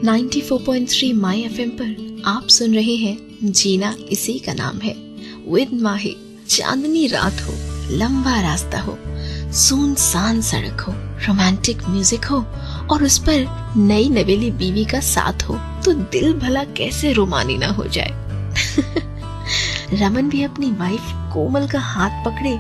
94.3 माई FM पर आप सुन रहे हैं जीना इसी का नाम है विद माही। चांदनी रात हो, लंबा रास्ता हो, सुनसान सड़क हो, रोमांटिक म्यूजिक हो और उस पर नई नवेली बीवी का साथ हो तो दिल भला कैसे रोमानी ना हो जाए। रमन भी अपनी वाइफ कोमल का हाथ पकड़े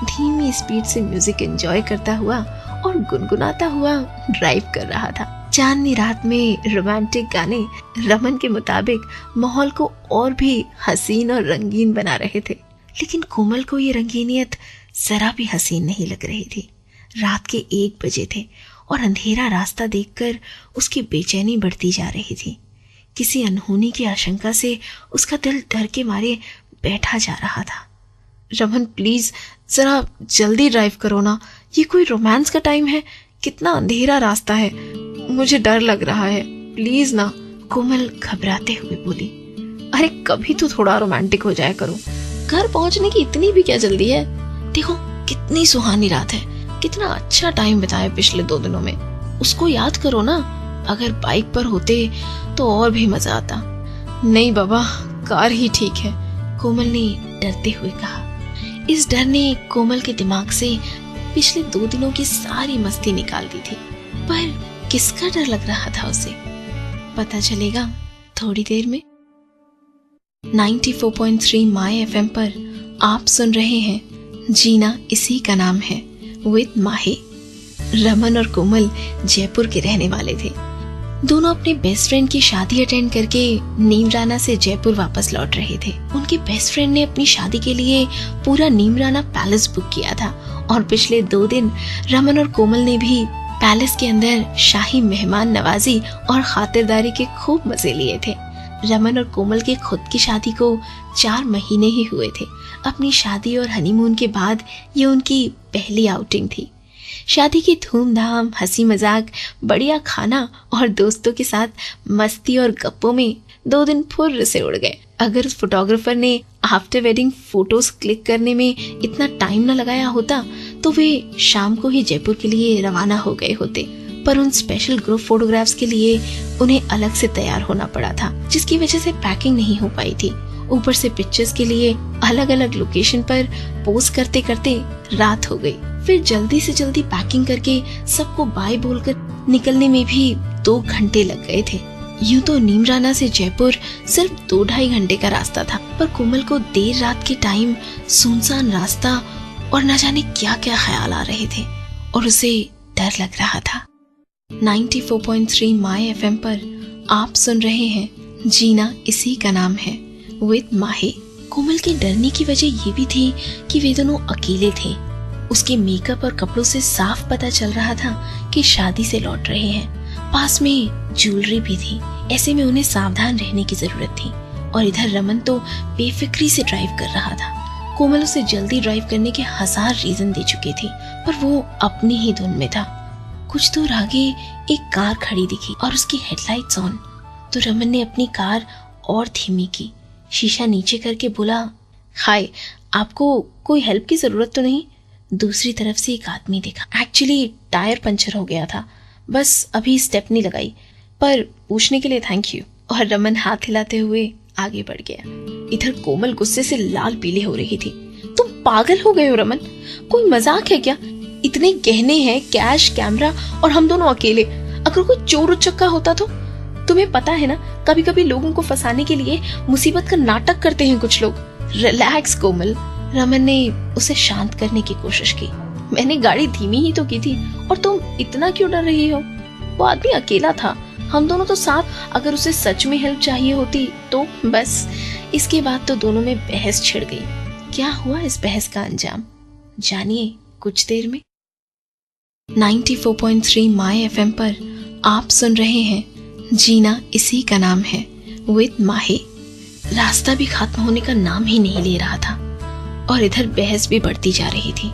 धीमी स्पीड से म्यूजिक एंजॉय करता हुआ और गुनगुनाता हुआ ड्राइव कर रहा था। चांदनी रात में रोमांटिक गाने रमन के मुताबिक माहौल को और भी हसीन और रंगीन बना रहे थे, लेकिन कोमल को ये रंगीनियत जरा भी हसीन नहीं लग रही थी। रात के 1 बजे थे और अंधेरा रास्ता देखकर उसकी बेचैनी बढ़ती जा रही थी। किसी अनहोनी की आशंका से उसका दिल डर के मारे बैठा जा रहा था। रमन प्लीज जरा जल्दी ड्राइव करो ना, ये कोई रोमांस का टाइम है? कितना अंधेरा रास्ता है, मुझे डर लग रहा है, प्लीज ना। कोमल घबराते हुए बोली, अरे कभी तो थोड़ा रोमांटिक हो जाया करो, घर पहुंचने की इतनी भी क्या जल्दी है? देखो कितनी सुहानी रात है, कितना अच्छा टाइम बिताया पिछले 2 दिनों में, उसको याद करो ना। अगर बाइक पर होते तो और भी मजा आता। नहीं बाबा, कार ही ठीक है, कोमल ने डरते हुए कहा। इस डर ने कोमल के दिमाग से पिछले 2 दिनों की सारी मस्ती निकाल दी थी। पर किसका डर लग रहा था उसे, पता चलेगा थोड़ी देर में। 94.3 माई एफएम पर आप सुन रहे हैं जीना इसी का नाम है विद माही। रमन और कोमल जयपुर के रहने वाले थे। दोनों अपने बेस्ट फ्रेंड की शादी अटेंड करके नीमराना से जयपुर वापस लौट रहे थे। उनके बेस्ट फ्रेंड ने अपनी शादी के लिए पूरा नीमराना पैलेस बुक किया था और पिछले 2 दिन रमन और कोमल ने भी पैलेस के अंदर शाही मेहमान नवाजी और खातिरदारी के खूब मजे लिए थे। रमन और कोमल के खुद की शादी को 4 महीने ही हुए थे। अपनी शादी और हनीमून के बाद ये उनकी पहली आउटिंग थी। शादी की धूमधाम, हंसी मजाक, बढ़िया खाना और दोस्तों के साथ मस्ती और गप्पों में 2 दिन फुर्र से उड़ गए। अगर उस फोटोग्राफर ने आफ्टर वेडिंग फोटोज क्लिक करने में इतना टाइम न लगाया होता तो वे शाम को ही जयपुर के लिए रवाना हो गए होते। पर उन स्पेशल ग्रुप फोटोग्राफ्स के लिए उन्हें अलग से तैयार होना पड़ा था, जिसकी वजह से पैकिंग नहीं हो पाई थी। ऊपर से पिक्चर्स के लिए अलग अलग लोकेशन पर पोज करते करते रात हो गई। फिर जल्दी से जल्दी पैकिंग करके सबको बाय बोलकर निकलने में भी 2 घंटे लग गए थे। यूं तो नीमराना से जयपुर सिर्फ 2-2.5 घंटे का रास्ता था, पर कोमल को देर रात के टाइम सुनसान रास्ता और न जाने क्या क्या ख्याल आ रहे थे और उसे डर लग रहा था। 94.3 माई एफएम पर आप सुन रहे हैं जीना इसी का नाम है विद माही। कोमल के डरने की वजह ये भी थी कि वे दोनों अकेले थे। उसके मेकअप और कपड़ों से साफ पता चल रहा था कि शादी से लौट रहे हैं। पास में ज्वेलरी भी थी, ऐसे में उन्हें सावधान रहने की जरूरत थी। और इधर रमन तो बेफिक्री से ड्राइव कर रहा था। कोमल उसे जल्दी ड्राइव करने के 1000 रीजन दे चुकी थी, पर वो अपनी ही धुन में था। कुछ दूर आगे एक कार खड़ी दिखी और उसकी हेडलाइट्स ऑन, तो रमन ने अपनी कार और धीमी की, शीशा नीचे करके बोला, हाय, आपको कोई हेल्प की जरूरत तो नहीं? दूसरी तरफ से एक आदमी दिखा। एक्चुअली टायर पंचर हो गया था, बस अभी स्टेपनी लगाई, पर पूछने के लिए थैंक यू। और रमन हाथ हिलाते हुए आगे बढ़ गया। इधर कोमल गुस्से से लाल पीली हो रही थी। तुम पागल हो गए हो रमन, कोई मजाक है क्या? इतने गहने हैं, कैश, कैमरा और हम दोनों अकेले। अगर कोई चोर उचक्का होता तो? तुम्हें पता है ना, कभी कभी लोगों को फंसाने के लिए मुसीबत का नाटक करते हैं कुछ लोग। रिलैक्स कोमल। रमन ने उसे शांत करने की कोशिश की। मैंने गाड़ी धीमी ही तो की थी, और तुम इतना क्यों डर रही हो? वो आदमी अकेला था, हम दोनों तो साथ। अगर उसे सच में हेल्प चाहिए होती तो बस। इसके बाद तो दोनों में बहस छिड़ गई। क्या हुआ इस बहस का अंजाम, जानिए कुछ देर में। 94.3 माई एफएम पर आप सुन रहे हैं जीना इसी का नाम है विद माही। रास्ता भी खत्म होने का नाम ही नहीं ले रहा था और इधर बहस भी बढ़ती जा रही थी।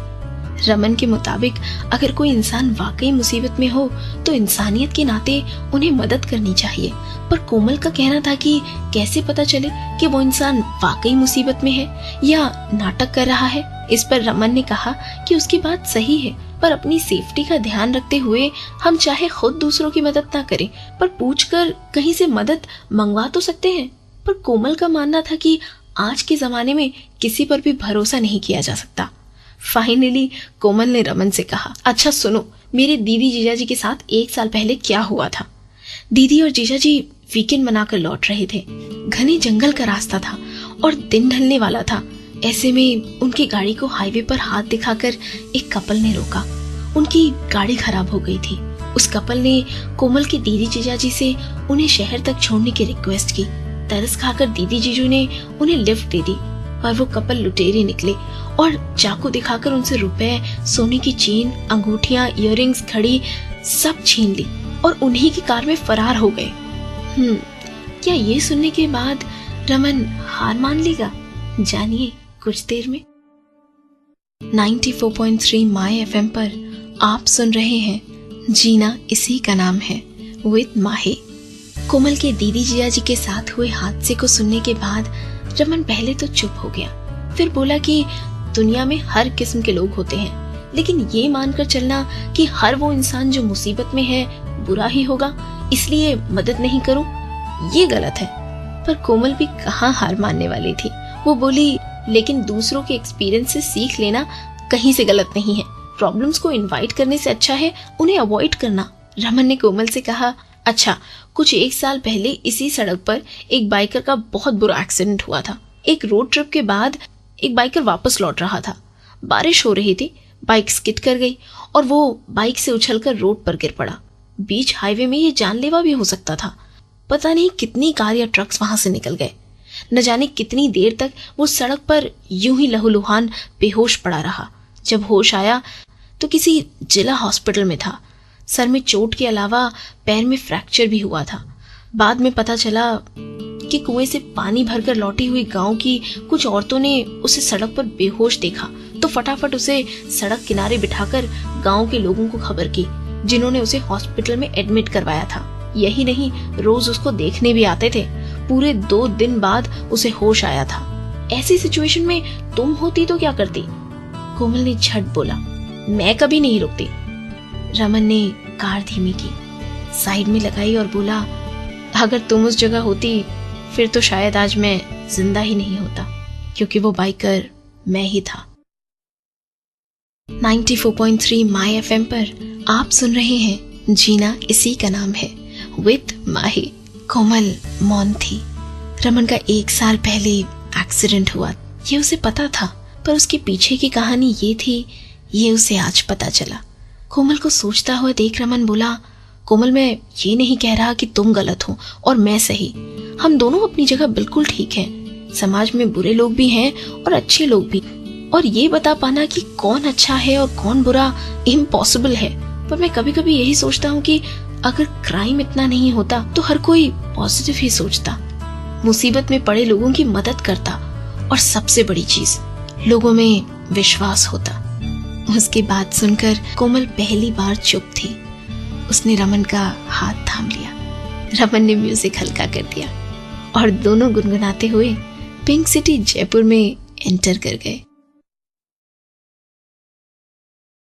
रमन के मुताबिक अगर कोई इंसान वाकई मुसीबत में हो तो इंसानियत के नाते उन्हें मदद करनी चाहिए, पर कोमल का कहना था कि कैसे पता चले कि वो इंसान वाकई मुसीबत में है या नाटक कर रहा है। इस पर रमन ने कहा कि उसकी बात सही है, पर अपनी सेफ्टी का ध्यान रखते हुए हम चाहे खुद दूसरों की मदद ना करें, पर पूछकर कहीं से मदद मंगवा तो सकते हैं। पर कोमल का मानना था कि आज के जमाने में किसी पर भी भरोसा नहीं किया जा सकता। फाइनली कोमल ने रमन से कहा, अच्छा सुनो, मेरे दीदी जीजाजी के साथ 1 साल पहले क्या हुआ था। दीदी और जीजाजी वीकेंड मनाकर लौट रहे थे। घने जंगल का रास्ता था और दिन ढलने वाला था। ऐसे में उनकी गाड़ी को हाईवे पर हाथ दिखाकर एक कपल ने रोका। उनकी गाड़ी खराब हो गई थी। उस कपल ने कोमल की दीदी जीजाजी से उन्हें शहर तक छोड़ने की रिक्वेस्ट की। तरस खाकर दीदी जीजू ने उन्हें लिफ्ट दे दी, पर वो कपल लुटेरे निकले और चाकू दिखाकर उनसे रुपए, सोने की चेन, अंगूठियां, इयररिंग्स, घड़ी सब छीन ली और उन्हीं की कार में फरार हो गए। क्या ये सुनने के बाद रमन हार मान लेगा? जानिए कुछ देर में। 94.3 माय एफएम पर आप सुन रहे हैं जीना इसी का नाम है विद माही। कोमल के दीदी जियाजी के साथ हुए हादसे को सुनने के बाद रमन पहले तो चुप हो गया, फिर बोला कि दुनिया में हर किस्म के लोग होते हैं, लेकिन ये मानकर चलना कि हर वो इंसान जो मुसीबत में है बुरा ही होगा, इसलिए मदद नहीं करूं, ये गलत है। पर कोमल भी कहाँ हार मानने वाली थी। वो बोली, लेकिन दूसरों के एक्सपीरियंस से सीख लेना कहीं से गलत नहीं है। प्रॉब्लम्स को इनवाइट करने से अच्छा है उन्हें अवॉइड करना। रमन ने कोमल से कहा, अच्छा कुछ 1 साल पहले इसी सड़क पर एक बाइकर का बहुत बुरा एक्सीडेंट हुआ था। एक रोड ट्रिप के बाद एक बाइकर वापस लौट रहा था। बारिश हो रही थी, बाइक स्किड कर गई और वो बाइक से उछलकर रोड पर गिर पड़ा। बीच हाईवे में ये जानलेवा भी हो सकता था। पता नहीं कितनी कार या ट्रक्स वहां से निकल गए। न जाने कितनी देर तक वो सड़क पर यूं ही लहूलुहान बेहोश पड़ा रहा। जब होश आया तो किसी जिला हॉस्पिटल में था। सर में चोट के अलावा पैर में फ्रैक्चर भी हुआ था। बाद में पता चला कि कुएं से पानी भरकर लौटी हुई गांव की कुछ औरतों ने उसे सड़क पर बेहोश देखा तो फटाफट उसे सड़क किनारे बिठाकर गांव के लोगों को खबर की, जिन्होंने उसे हॉस्पिटल में एडमिट करवाया था। यही नहीं, रोज उसको देखने भी आते थे। पूरे 2 दिन बाद उसे होश आया था। ऐसी सिचुएशन में तुम होती तो क्या करती? कोमल ने झट बोला, मैं कभी नहीं रुकती। रमन ने कार धीमी की, साइड में लगाई और बोला, अगर तुम उस जगह होती फिर तो शायद आज मैं जिंदा ही नहीं होता, क्योंकि वो बाइकर मैं ही था। 94.3 माय एफएम पर आप सुन रहे हैं जीना इसी का नाम है विद माही। कोमल मौन थी। रमन का 1 साल पहले एक्सीडेंट हुआ, ये उसे पता था, पर उसके पीछे की कहानी ये थी, ये उसे आज पता चला। कोमल को सोचता हुआ देख रमन बोला, कोमल मैं ये नहीं कह रहा कि तुम गलत हो और मैं सही। हम दोनों अपनी जगह बिल्कुल ठीक हैं। समाज में बुरे लोग भी हैं और अच्छे लोग भी, और ये बता पाना कि कौन अच्छा है और कौन बुरा इम्पॉसिबल है। पर मैं कभी कभी यही सोचता हूँ कि अगर क्राइम इतना नहीं होता तो हर कोई पॉजिटिव ही सोचता, मुसीबत में पड़े लोगों की मदद करता, और सबसे बड़ी चीज लोगों में विश्वास होता। उसकी बात सुनकर कोमल पहली बार चुप थी। उसने रमन का हाथ थाम लिया। रमन ने म्यूजिक हल्का कर दिया और दोनों गुनगुनाते हुए पिंक सिटी जयपुर में एंटर कर गए।